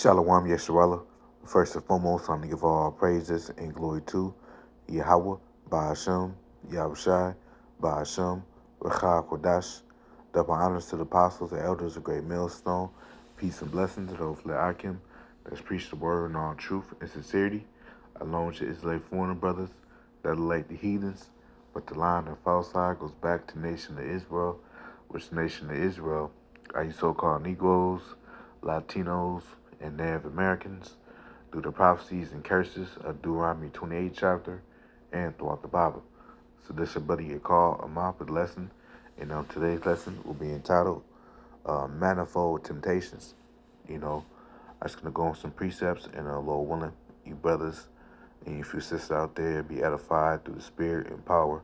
Shalom Yeshuala. First and foremost, I want to give all praises and glory to Yahweh, Ba'ashem, Yahushai, Ba'ashem, Rechah Kodash. Double honors to the apostles and elders of Great Millstone. Peace and blessings to those Le'akim that's preached the word in all truth and sincerity, along with the Israelite foreigner brothers that elect the heathens. But the line of false side goes back to the nation of Israel, which nation of Israel are you so-called Negroes, Latinos, and Native Americans through the prophecies and curses of Deuteronomy 28 chapter and throughout the Bible. So this is buddy your call, a mouth lesson, and today's lesson will be entitled Manifold Temptations. I'm just going to go on some precepts and Lord willing, you brothers and you few sisters out there be edified through the spirit and power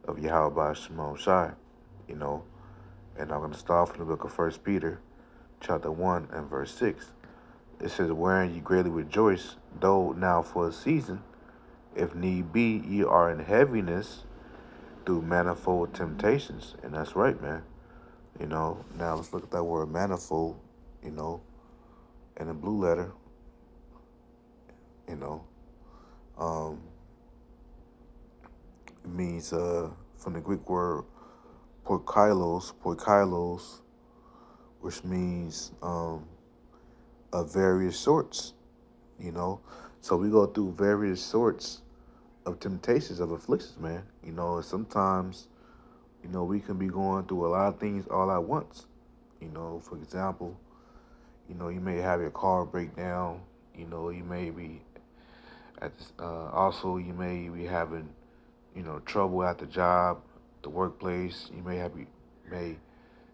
of Yahweh Shemon Shai, and I'm going to start from the book of 1 Peter, chapter 1 and verse 6. It says, wherein ye greatly rejoice, though now for a season, if need be, ye are in heaviness through manifold temptations. And that's right, man. Now let's look at that word manifold, in the blue letter, um, it means, from the Greek word poikilos, which means, of various sorts, So we go through various sorts of temptations, of afflictions, man. Sometimes, we can be going through a lot of things all at once. For example, you may have your car break down. You may be at this, also you may be having, trouble at the job, the workplace. May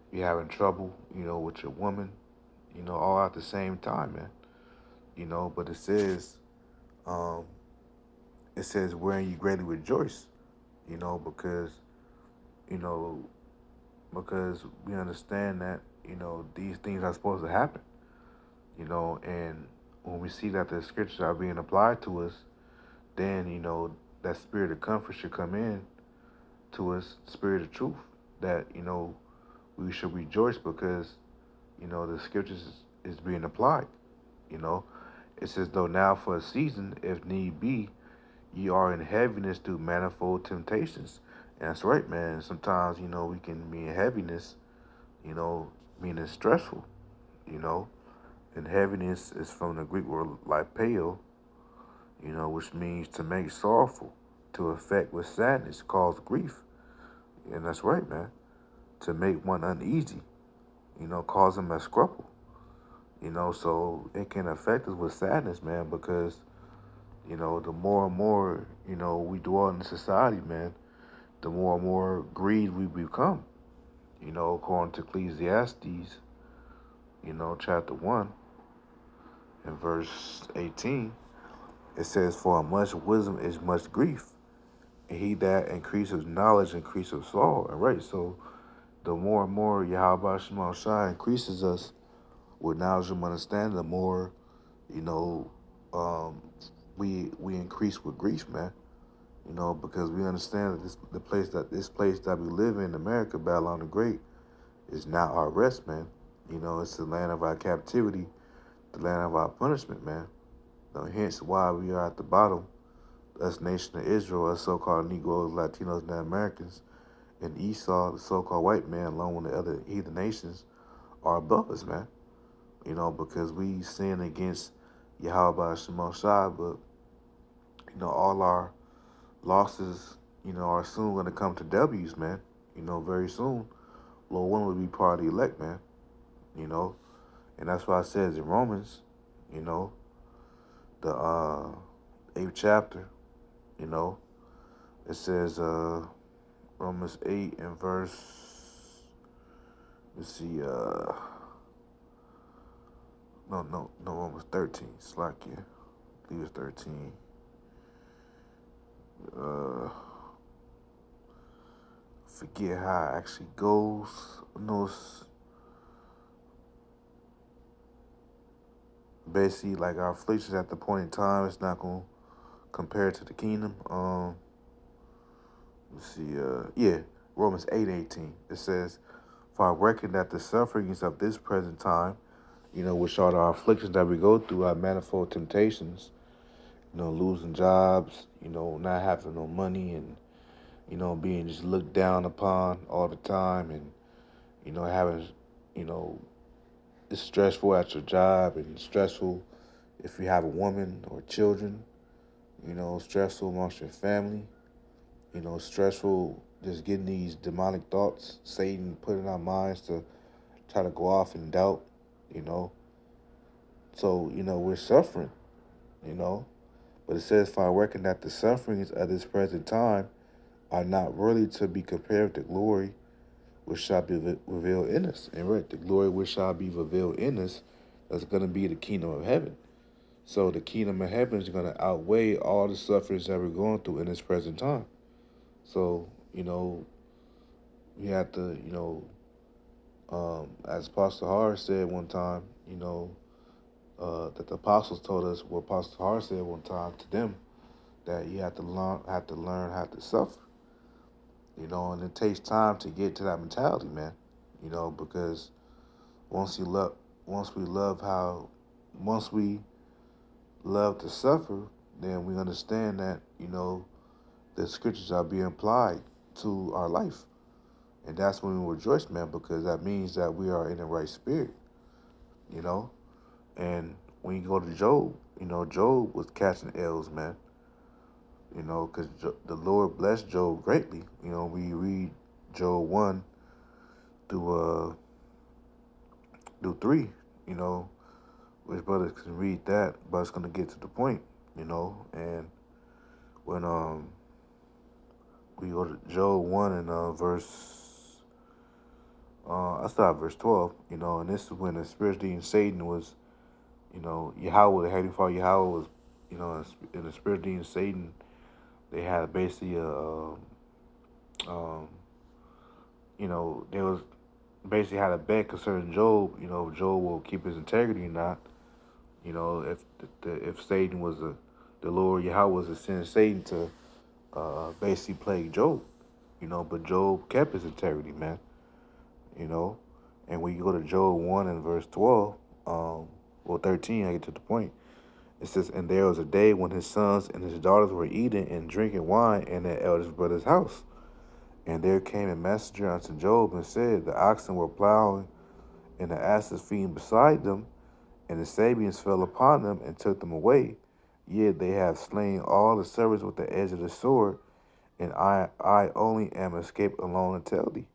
be having trouble, with your woman, all at the same time, man. But um, it says wherein you greatly rejoice, because, you know, because we understand that, these things are supposed to happen, and when we see that the scriptures are being applied to us, then, that spirit of comfort should come in to us, spirit of truth, that, we should rejoice because, the scriptures is being applied, you know. It says, though now for a season, if need be, ye are in heaviness through manifold temptations. And that's right, man. Sometimes, we can be in heaviness, meaning stressful, you know. And heaviness is from the Greek word lipeo, which means to make sorrowful, to affect with sadness, cause grief. And that's right, man. To make one uneasy, cause him a scruple. So it can affect us with sadness, man, because, the more and more, we dwell in society, man, the more and more greed we become. According to Ecclesiastes, chapter 1 and verse 18, it says, for much wisdom is much grief, and he that increases knowledge increases sorrow. All right, so the more and more Yahweh Shema Shai increases us with knowledge and understanding, the more, you know, um, we increase with grief, man. Because we understand that this place that we live in, America, Babylon the Great, is not our rest, man. It's the land of our captivity, the land of our punishment, man. Hence why we are at the bottom, us nation of Israel, us so-called Negroes, Latinos, and Americans, and Esau, the so-called white man, along with the other heathen nations, are above us, man. Because we sin against Yahweh Shema Shai, but, all our losses, are soon going to come to W's, man. Very soon, Lord one will be part of the elect, man. And that's why it says in Romans, the 8th chapter, it says, Romans 8 and verse, let's see, no, Romans 13, Slakia, I believe it's 13. Forget how it actually goes. No, it's basically like our afflictions at the point in time, it's not going to compare to the kingdom. Let's see, Romans 8:18. It says, for I reckon that the sufferings of this present time which are the afflictions that we go through, our manifold temptations, losing jobs, not having no money, and, being just looked down upon all the time, and, having, you know, it's stressful at your job and stressful if you have a woman or children, stressful amongst your family, stressful just getting these demonic thoughts Satan put in our minds to try to go off in doubt, you know. So, we're suffering, you know. But it says, for I reckon that the sufferings of this present time are not really to be compared with the glory which shall be revealed in us. And right, the glory which shall be revealed in us is going to be the kingdom of heaven. So the kingdom of heaven is going to outweigh all the sufferings that we're going through in this present time. So, we have to, as Pastor Har said one time, that the apostles told us what Pastor Har said one time to them, that you have to learn how to suffer, and it takes time to get to that mentality, man, because once you love, once we love how, once we love to suffer, then we understand that, the scriptures are being applied to our life. And that's when we rejoice, man, because that means that we are in the right spirit, you know? And when you go to Job, Job was catching L's, man, because the Lord blessed Job greatly. We read Job 1 through, through 3, you know, which brothers can read that, but it's going to get to the point, and when we go to Job 1 and I start at verse 12, and this is when the spirit being Satan was, Yahweh, the Heavenly Father Yahweh was, in the spirit being Satan, they had basically um, they was basically had a bet concerning Job, if Job will keep his integrity or not, if if Satan was the Lord Yahweh was to send Satan to basically plague Job, but Job kept his integrity, man, you know. And when you go to Job 1 and verse 12, well, 13, I get to the point. It says, and there was a day when his sons and his daughters were eating and drinking wine in their eldest brother's house. And there came a messenger unto Job and said, the oxen were plowing and the asses feeding beside them, and the Sabians fell upon them and took them away. Yet they have slain all the servants with the edge of the sword, and I only am escaped alone and tell thee.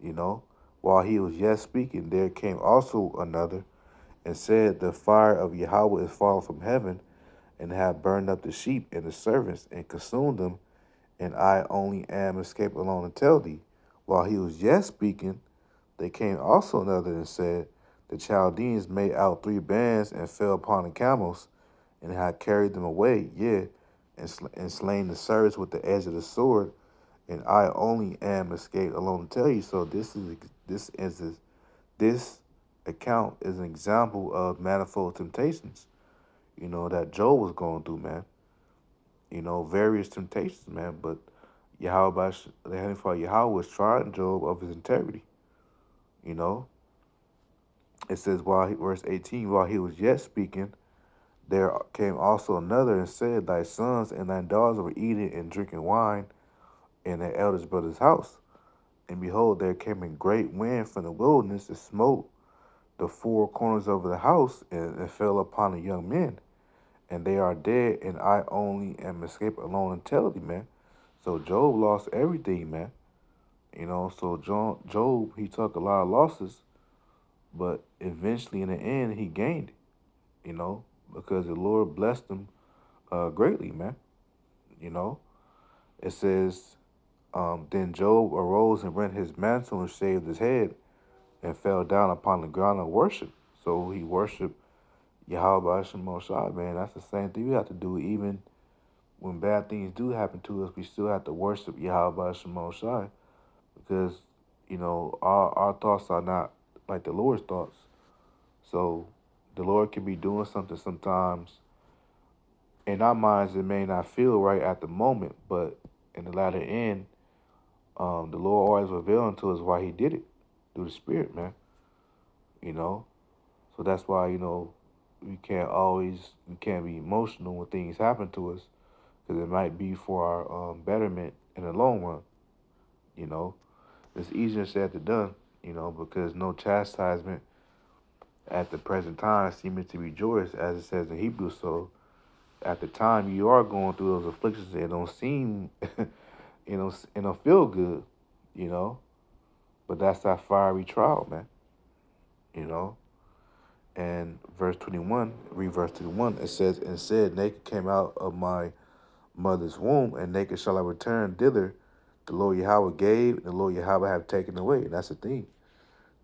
You know, while he was yet speaking, there came also another and said, the fire of Yahweh is fallen from heaven, and have burned up the sheep and the servants, and consumed them, and I only am escaped alone and tell thee. While he was yet speaking, there came also another and said, the Chaldeans made out 3 bands and fell upon the camels, and had carried them away, yea, and slain the servants with the edge of the sword, and I only am escaped alone to tell you. So this account is an example of manifold temptations, that Job was going through, man. Various temptations, man. But Yahweh, the Heavenly Father Yahweh was trying Job of his integrity. You know, it says verse 18, while he was yet speaking, there came also another and said, thy sons and thy daughters were eating and drinking wine in their eldest brother's house. And behold, there came a great wind from the wilderness and smote the 4 corners of the house, and fell upon the young men, and they are dead, and I only am escaped alone and tell thee, man. So Job lost everything, man. So Job, he took a lot of losses, but eventually in the end, he gained it, because the Lord blessed him greatly, man. You know, it says, then Job arose and rent his mantle and shaved his head and fell down upon the ground and worshiped. So he worshiped Yahweh Shai, man. That's the same thing we have to do. Even when bad things do happen to us, we still have to worship Yahweh Shai, because, our thoughts are not like the Lord's thoughts. So the Lord can be doing something sometimes. In our minds, it may not feel right at the moment, but in the latter end, the Lord always revealed to us why he did it through the Spirit, man. You know, So that's why, we can't be emotional when things happen to us because it might be for our betterment in the long run. You know, it's easier said than done. Because no chastisement at the present time seemeth to be joyous, as it says in Hebrews. So at the time you are going through those afflictions, it don't seem, it don't feel good, you know. But that's that fiery trial, man. You know. And verse 21, read verse 21, it says, "And said, naked came out of my mother's womb, and naked shall I return thither. The Lord Yahweh gave, and the Lord Yahweh have taken away." And that's the thing.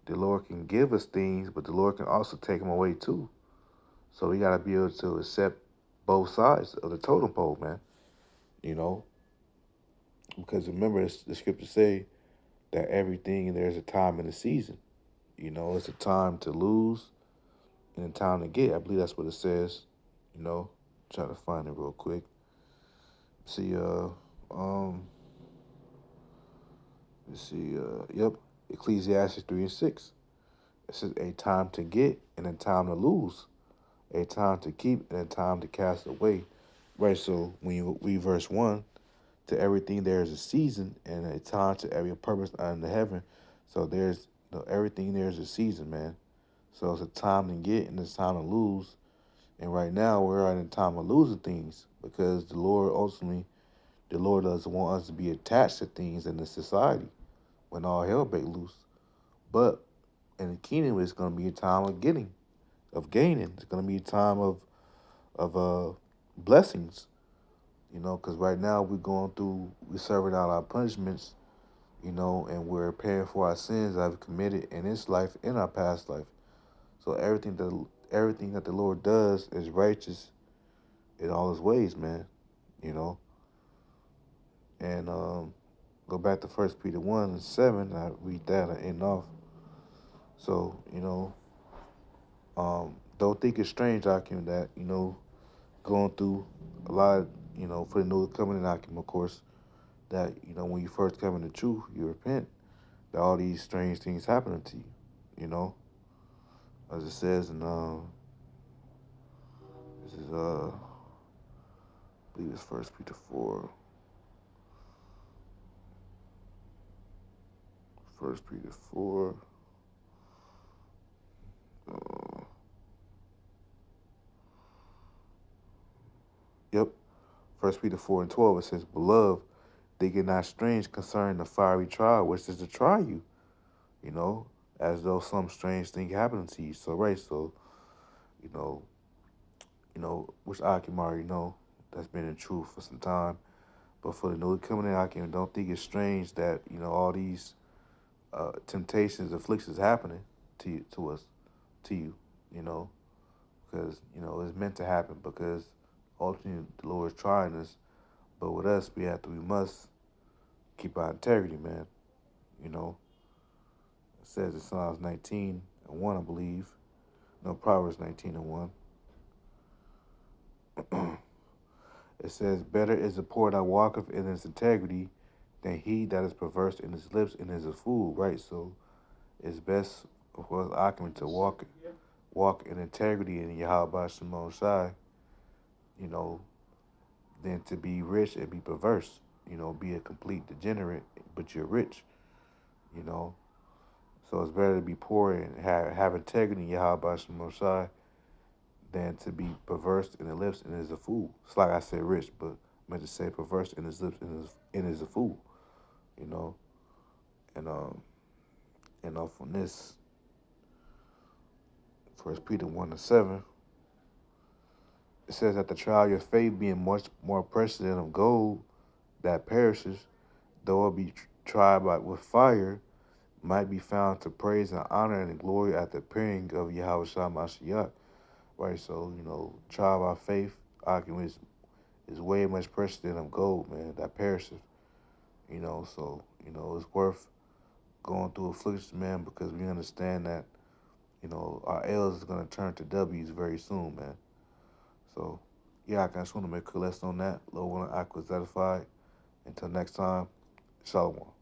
The Lord can give us things, but the Lord can also take them away too. So we gotta be able to accept both sides of the totem pole, man. You know, because remember, the scriptures say that everything there's a time and a season. It's a time to lose and a time to get. I believe that's what it says. You know, try to find it real quick. See, um, let's see, yep, Ecclesiastes 3:6. It says a time to get and a time to lose, a time to keep and a time to cast away. Right. So when you read verse 1, to everything there is a season and a time to every purpose under heaven. So there's everything there is a season, man. So it's a time to get and it's time to lose. And right now we're in a time of losing things because the Lord doesn't want us to be attached to things in the society when all hell breaks loose. But in the kingdom, it's going to be a time of getting, of gaining. It's going to be a time of blessings, because right now we're serving out our punishments, and we're paying for our sins that we've committed in this life, in our past life. So everything that the Lord does is righteous in all His ways, man. You know, and go back to First Peter 1:7. I read that and end off. So don't think it's strange, Akim, that going through a lot of, for the new covenant, Akim, of course, that when you first come into truth, you repent. That all these strange things happening to you. You know, as it says in this is I believe it's First Peter 4. First Peter 4. Uh, yep. First Peter 4:12. It says, "Beloved, think it not strange concerning the fiery trial, which is to try you, you know, as though some strange thing happened to you." So right, so you know, which I can already know that's been in truth for some time. But for the newly coming in, I can don't think it's strange that all these temptations, afflictions happening to us, to you, you know, because it's meant to happen because ultimately the Lord is trying us. But with us, we must keep our integrity, man. You know, it says in Psalms 19:1, I believe. No, Proverbs 19:1. It says, "Better is the poor that walketh in his integrity than he that is perverse in his lips and is a fool." Right. So it's best for us Akim to walk in integrity in Yahweh Shemon Shai, you know, than to be rich and be perverse. Be a complete degenerate, but you're rich. You know, so it's better to be poor and have integrity in Yahweh Shemon Shai than to be perverse in the lips and is a fool. It's like I said rich, but I meant to say perverse in his lips and is a fool. You know, and from this First Peter 1:7, it says that the trial of your faith being much more precious than of gold that perishes, though it be tried with fire, might be found to praise and honor and glory at the appearing of Yahweh Shah Mashiach. Right, so trial by faith, argument is way much precious than of gold, man, that perishes. So it's worth going through affliction, man, because we understand that our L's is gonna turn to W's very soon, man. So yeah, I just want to make a lesson on that. Lord willing, I was edified. Until next time, Shalom.